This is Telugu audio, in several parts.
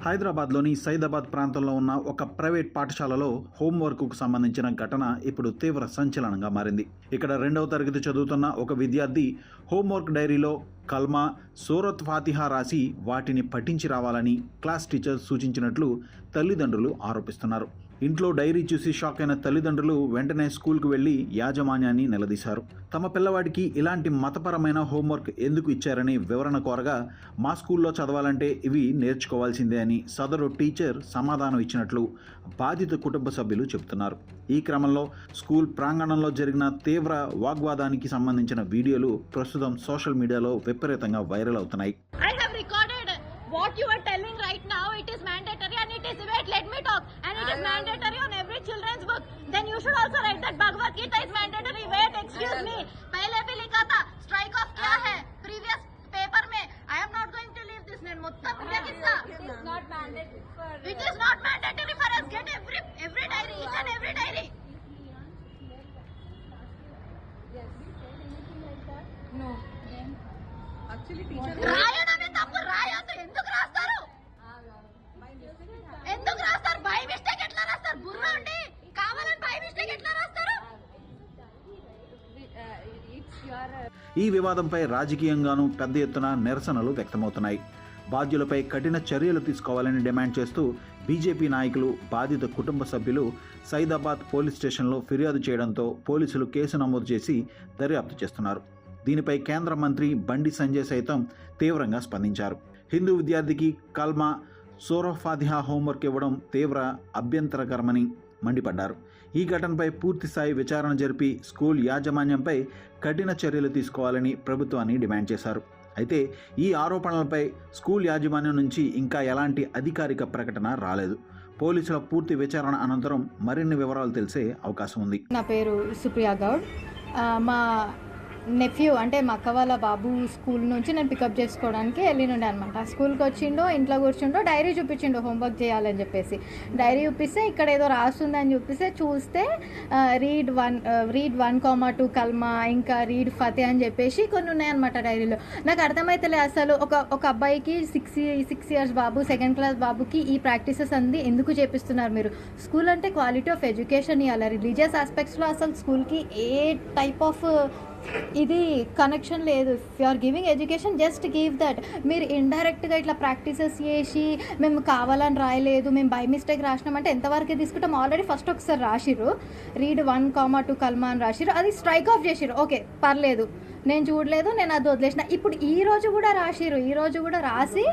హైదరాబాద్లోని సైదాబాద్ ప్రాంతంలో ఉన్న ఒక ప్రైవేట్ పాఠశాలలో హోంవర్క్కు సంబంధించిన ఘటన ఇప్పుడు తీవ్ర సంచలనంగా మారింది. ఇక్కడ 2వ తరగతి చదువుతున్న ఒక విద్యార్థి హోంవర్క్ డైరీలో కల్మా, సూరత్ ఫాతిహా రాసి వాటిని పఠించి రావాలని క్లాస్ టీచర్ సూచించినట్లు తల్లిదండ్రులు ఆరోపిస్తున్నారు. ఇంట్లో డైరీ చూసి షాక్ అయిన తల్లిదండ్రులు వెంటనే స్కూల్కు వెళ్లి యాజమాన్యాన్ని నిలదీశారు. తమ పిల్లవాడికి ఇలాంటి మతపరమైన హోంవర్క్ ఎందుకు ఇచ్చారని వివరణ కోరగా, మా స్కూల్లో చదవాలంటే ఇవి నేర్చుకోవాల్సిందే అని సదరు టీచర్ సమాధానం ఇచ్చినట్లు బాధిత కుటుంబ సభ్యులు చెబుతున్నారు. ఈ క్రమంలో స్కూల్ ప్రాంగణంలో జరిగిన తీవ్ర వాగ్వాదానికి సంబంధించిన వీడియోలు ప్రస్తుతం సోషల్ మీడియాలో విపరీతంగా వైరల్ అవుతున్నాయి. What you are telling right now, it is mandatory and it is, wait, let me talk, and it is mandatory on every children's book. Then you should also write that Bhagavad Gita is mandatory. Wait, excuse me, pehle bhi likha tha, strike off kya hai previous paper mein. I am not going to leave this name. Muttam kya kissa, it is not mandatory for, it is not mandatory for us. Get every diary, each and every diary. Yes, anything like that? No. Actually teacher రాయడమే తప్పు. రాయొద్దు. ఎందుకు రాస్తారు? ఎందుకు రాస్తారు? బై మిస్టేక్ ఎట్లా రాస్తారు? బుర్ర ఉండి కావాలని బై మిస్టేక్ ఎట్లా రాస్తారు? ఈ వివాదంపై రాజకీయంగానూ పెద్ద ఎత్తున నిరసనలు వ్యక్తమవుతున్నాయి. బాధ్యులపై కఠిన చర్యలు తీసుకోవాలని డిమాండ్ చేస్తూ బీజేపీ నాయకులు, బాధిత కుటుంబ సభ్యులు సైదాబాద్ పోలీస్ స్టేషన్లో ఫిర్యాదు చేయడంతో పోలీసులు కేసు నమోదు చేసి దర్యాప్తు చేస్తున్నారు. దీనిపై కేంద్ర మంత్రి బండి సంజయ్ సైతం తీవ్రంగా స్పందించారు. హిందూ విద్యార్థికి కల్మా, సూరత్ ఫాతిహా హోంవర్క్ ఇవ్వడం తీవ్ర అభ్యంతరకరమని మండిపడ్డారు. ఈ ఘటనపై పూర్తిస్థాయి విచారణ జరిపి స్కూల్ యాజమాన్యంపై కఠిన చర్యలు తీసుకోవాలని ప్రభుత్వాన్ని డిమాండ్ చేశారు. అయితే ఈ ఆరోపణలపై స్కూల్ యాజమాన్యం నుంచి ఇంకా ఎలాంటి అధికారిక ప్రకటన రాలేదు. పోలీసుల పూర్తి విచారణ అనంతరం మరిన్ని వివరాలు తెలిసే అవకాశం ఉంది. నా పేరు సుప్రియా గౌడ్. మా నెఫ్యూ అంటే మా అక్క వాళ్ళ బాబు స్కూల్ నుంచి నేను పికప్ చేసుకోవడానికి వెళ్ళినుండే అనమాట. స్కూల్కి వచ్చిండో, ఇంట్లో కూర్చుండో, డైరీ చూపించిండు హోంవర్క్ చేయాలని చెప్పేసి. డైరీ చూపిస్తే ఇక్కడ ఏదో రాస్తుందని చూపిస్తే చూస్తే రీడ్ 1,2 కల్మా, ఇంకా రీడ్ ఫతే అని చెప్పేసి కొన్ని ఉన్నాయన్నమాట డైరీలో. నాకు అర్థమైతలే అసలు ఒక అబ్బాయికి 6 years బాబు, 2nd class బాబుకి ఈ ప్రాక్టీసెస్ అంది ఎందుకు చేపిస్తున్నారు మీరు? స్కూల్ అంటే క్వాలిటీ ఆఫ్ ఎడ్యుకేషన్ ఇవ్వాలి. రిలీజియస్ ఆస్పెక్ట్స్లో అసలు స్కూల్కి ఏ టైప్ ఆఫ్ ఇది కనెక్షన్ లేదు. If you are giving education, just give that. మీరు ఇండైరెక్ట్గా ఇట్లా ప్రాక్టీసెస్ చేసి మేము కావాలని రాయలేదు, మేము బై మిస్టేక్ రాసినామంటే ఎంతవరకు తీసుకుంటాం? ఆల్రెడీ ఫస్ట్ ఒకసారి రాసిర్రు, రీడ్ 1,2 కల్మా అని రాసిర్రు, అది స్ట్రైక్ ఆఫ్ చేసిర్రు. ఓకే, పర్లేదు, నేను చూడలేదు, నేను అది వదిలేసిన. ఇప్పుడు ఈ రోజు కూడా రాసి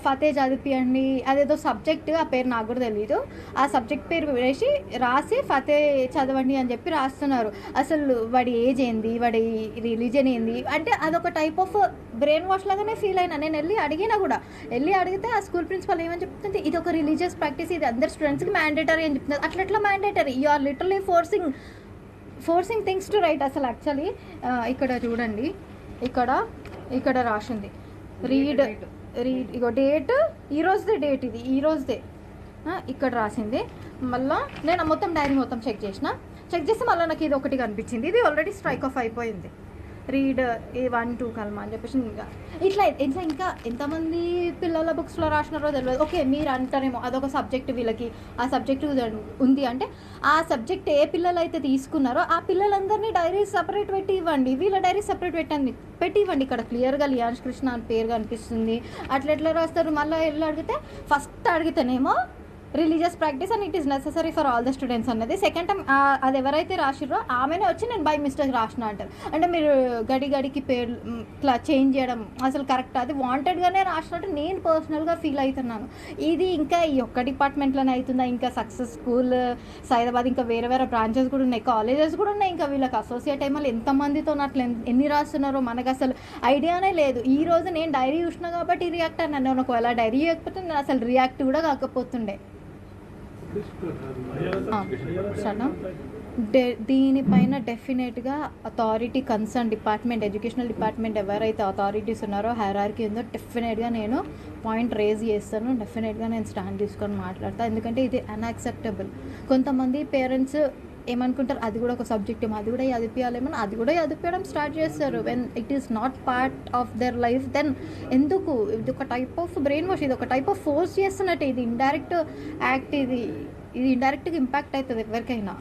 ఫతే చదివియండి, అదేదో సబ్జెక్ట్, ఆ పేరు నాకు కూడా తెలీదు, ఆ సబ్జెక్ట్ పేరు వేసి రాసి ఫతే చదవండి అని చెప్పి రాస్తున్నారు. అసలు వాడి ఏజ్ ఏంది, వాడి రిలీజన్ ఏంది అంటే అదొక టైప్ ఆఫ్ బ్రెయిన్ వాష్ లాగానే ఫీల్ అయినా. నేను అడిగితే ఆ స్కూల్ ప్రిన్సిపల్ ఏమని చెప్తుంది, ఇది ఒక రిలీజియస్ ప్రాక్టీస్, ఇది అందరు స్టూడెంట్స్కి మ్యాండేటరీ అని చెప్తున్నారు. అట్లా mandatory? You are literally forcing things to write. అసలు యాక్చువల్లీ ఇక్కడ చూడండి, ఇక్కడ రాసింది రీడ్ ఇగో డేట్, ఈరోజుదే డేట్, ఇది ఈరోజుదే ఇక్కడ రాసింది. మళ్ళీ నేను మొత్తం డైరీ మొత్తం చెక్ చేస్తే మళ్ళీ నాకు ఇది ఒకటి కనిపించింది. ఇది ఆల్రెడీ స్ట్రైక్ ఆఫ్ అయిపోయింది. రీడ్ 1,2 కల్మా అని చెప్పేసి ఇట్లా ఇంకా ఎంతమంది పిల్లల బుక్స్లో రాసినారో తెలియదు. ఓకే, మీరు అంటారేమో అదొక సబ్జెక్ట్, వీళ్ళకి ఆ సబ్జెక్ట్ ఉంది అంటే ఆ సబ్జెక్ట్ ఏ పిల్లలు అయితే తీసుకున్నారో ఆ పిల్లలందరినీ డైరీ సపరేట్ పెట్టి ఇవ్వండి, వీళ్ళ డైరీ సపరేట్ పెట్టి ఇవ్వండి. ఇక్కడ క్లియర్గా లియాన్స్ కృష్ణ అని పేరు కనిపిస్తుంది. ఎట్లా రాస్తారు? మళ్ళీ వెళ్ళి ఫస్ట్ అడిగితేనేమో religious practice and it is necessary for all the students అన్నది. సెకండ్ టైం అది ఎవరైతే రాసిర్రో ఆమెనే వచ్చి నేను బై మిస్టేక్ రాసిన అంటారు. అంటే మీరు గడికి పేరు ఇట్లా చేంజ్ చేయడం అసలు కరెక్ట్? అది వాంటెడ్గానే రాసినట్టు నేను పర్సనల్గా ఫీల్ అవుతున్నాను. ఇది ఇంకా ఈ ఒక్క డిపార్ట్మెంట్లోనే అవుతుందా? ఇంకా సక్సెస్ స్కూల్ సైదాబాద్ ఇంకా వేరే బ్రాంచెస్ కూడా ఉన్నాయి, కాలేజెస్ కూడా ఉన్నాయి. ఇంకా వీళ్ళకి అసోసియేట్ అయ్యి మళ్ళీ ఎంతమందితో అట్లా ఎన్ని రాస్తున్నారో మనకు అసలు ఐడియానే లేదు. ఈ రోజు నేను డైరీ చూసినా కాబట్టి రియాక్ట్ అన్నాను. నేను ఒకవేళ డైరీ చేయకపోతే నేను అసలు రియాక్ట్ కూడా కాకపోతుండే. దీనిపైన డెఫినెట్గా authority, concern department, educational department ఎవరైతే అథారిటీస్ ఉన్నారో, హైరార్కీ ఉందో, డెఫినెట్గా నేను పాయింట్ రేజ్ చేస్తాను. డెఫినెట్గా నేను స్టాండ్ తీసుకొని మాట్లాడతాను. ఎందుకంటే ఇది అన్యాక్సెప్టబుల్. కొంతమంది పేరెంట్స్ ఏమనుకుంటారు, అది కూడా ఒక సబ్జెక్ట్ ఏమో, అది కూడా చదివించాలేమో, అది కూడా చదివించడం స్టార్ట్ చేస్తారు. When it is not part of their life, then ఎందుకు? ఇది ఒక టైప్ ఆఫ్ బ్రెయిన్ వాష్, ఇది ఒక టైప్ ఆఫ్ ఫోర్స్ చేస్తున్నట్టు, ఇది ఇండైరెక్ట్ యాక్ట్, ఇది ఇండైరెక్ట్గా ఇంపాక్ట్ అవుతుంది ఎవరికైనా.